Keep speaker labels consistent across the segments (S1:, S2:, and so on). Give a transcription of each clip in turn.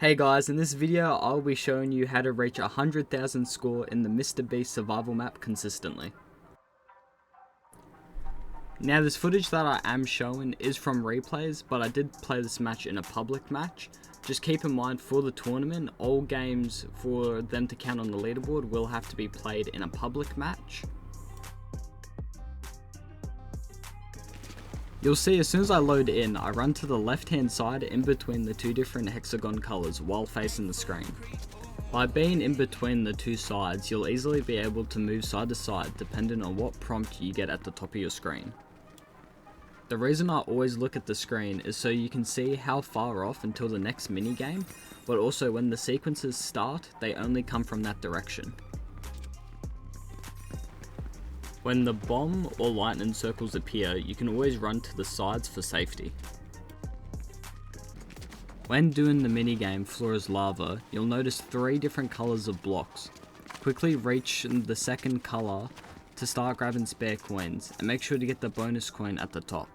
S1: Hey guys, in this video I'll be showing you how to reach 100,000 score in the mrbeast survival map consistently. Now this footage that I am showing is from replays, but I did play this match in a public match. Just keep in mind for the tournament, all games for them to count on the leaderboard will have to be played in a public match. You'll see as soon as I load in, I run to the left hand side in between the two different hexagon colours while facing the screen. By being in between the two sides, you'll easily be able to move side to side depending on what prompt you get at the top of your screen. The reason I always look at the screen is so you can see how far off until the next minigame, but also when the sequences start, they only come from that direction. When the bomb or lightning circles appear, you can always run to the sides for safety. When doing the minigame Floor is Lava, you'll notice 3 different colours of blocks. Quickly reach the second colour to start grabbing spare coins, and make sure to get the bonus coin at the top.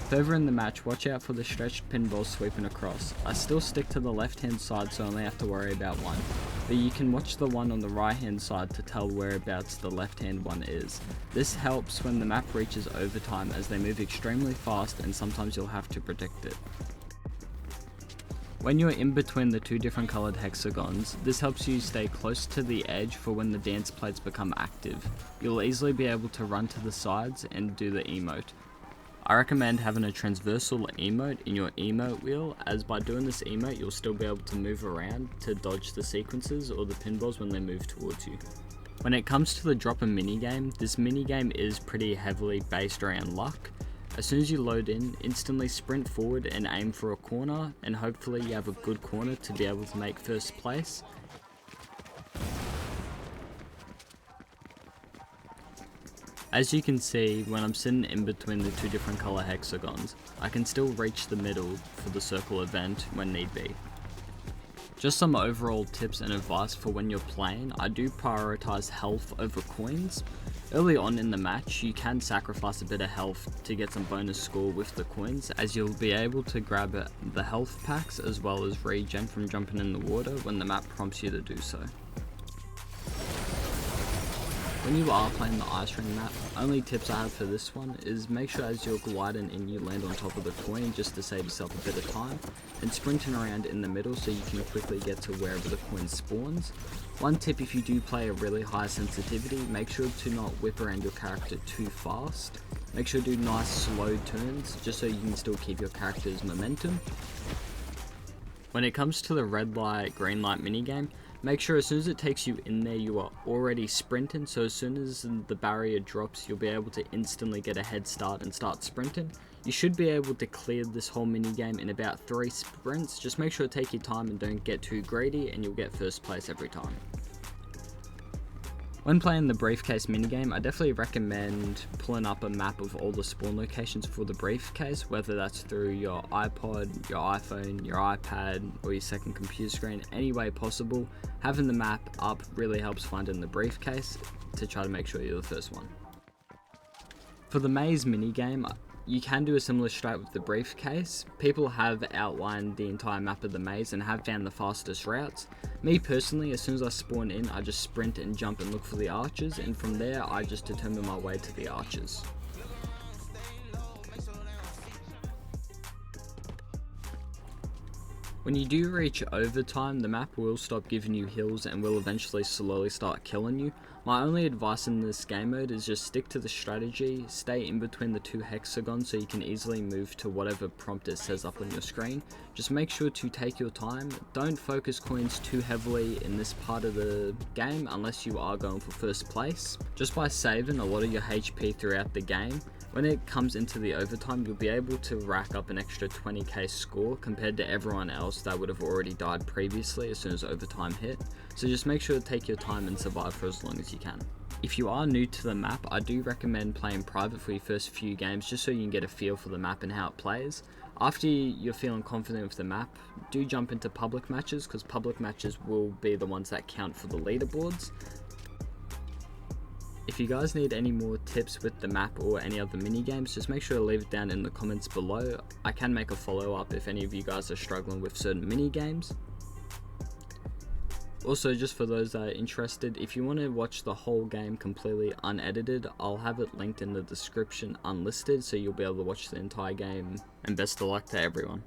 S1: Further in the match, watch out for the stretched pinballs sweeping across. I still stick to the left hand side so I only have to worry about one, but you can watch the one on the right hand side to tell whereabouts the left hand one is. This helps when the map reaches overtime as they move extremely fast and sometimes you'll have to predict it. When you're in between the two different coloured hexagons, this helps you stay close to the edge for when the dance plates become active. You'll easily be able to run to the sides and do the emote. I recommend having a transversal emote in your emote wheel, as by doing this emote you'll still be able to move around to dodge the sequences or the pinballs when they move towards you. When it comes to the drop a minigame, this minigame is pretty heavily based around luck. As soon as you load in, instantly sprint forward and aim for a corner, and hopefully you have a good corner to be able to make first place. As you can see, when I'm sitting in between the two different colour hexagons, I can still reach the middle for the circle event when need be. Just some overall tips and advice for when you're playing, I do prioritise health over coins. Early on in the match, you can sacrifice a bit of health to get some bonus score with the coins, as you'll be able to grab the health packs as well as regen from jumping in the water when the map prompts you to do so. When you are playing the ice ring map, only tips I have for this one is make sure as you're gliding in you land on top of the coin just to save yourself a bit of time, and sprinting around in the middle so you can quickly get to wherever the coin spawns. One tip, if you do play a really high sensitivity, make sure to not whip around your character too fast. Make sure to do nice slow turns just so you can still keep your character's momentum. When it comes to the red light, green light minigame, make sure as soon as it takes you in there you are already sprinting, so as soon as the barrier drops you'll be able to instantly get a head start and start sprinting. You should be able to clear this whole minigame in about 3 sprints. Just make sure to take your time and don't get too greedy, and you'll get first place every time. When playing the briefcase minigame, I definitely recommend pulling up a map of all the spawn locations for the briefcase, whether that's through your iPod, your iPhone, your iPad, or your second computer screen. Any way possible, having the map up really helps finding the briefcase to try to make sure you're the first one. For the maze minigame, you can do a similar strat with the briefcase. People have outlined the entire map of the maze and have found the fastest routes. Me personally, as soon as I spawn in, I just sprint and jump and look for the archers, and from there I just determine my way to the archers. When you do reach overtime, the map will stop giving you heals and will eventually slowly start killing you. My only advice in this game mode is just stick to the strategy, stay in between the two hexagons so you can easily move to whatever prompt it says up on your screen. Just make sure to take your time, don't focus coins too heavily in this part of the game unless you are going for first place. Just by saving a lot of your HP throughout the game, when it comes into the overtime, you'll be able to rack up an extra 20k score compared to everyone else that would have already died previously as soon as overtime hit. So just make sure to take your time and survive for as long as you can. If you are new to the map, I do recommend playing private for your first few games just so you can get a feel for the map and how it plays. After you're feeling confident with the map, do jump into public matches, because public matches will be the ones that count for the leaderboards. If you guys need any more tips with the map or any other mini games, just make sure to leave it down in the comments below. I can make a follow-up if any of you guys are struggling with certain mini games. Also, just for those that are interested, if you want to watch the whole game completely unedited, I'll have it linked in the description unlisted, so you'll be able to watch the entire game. And best of luck to everyone.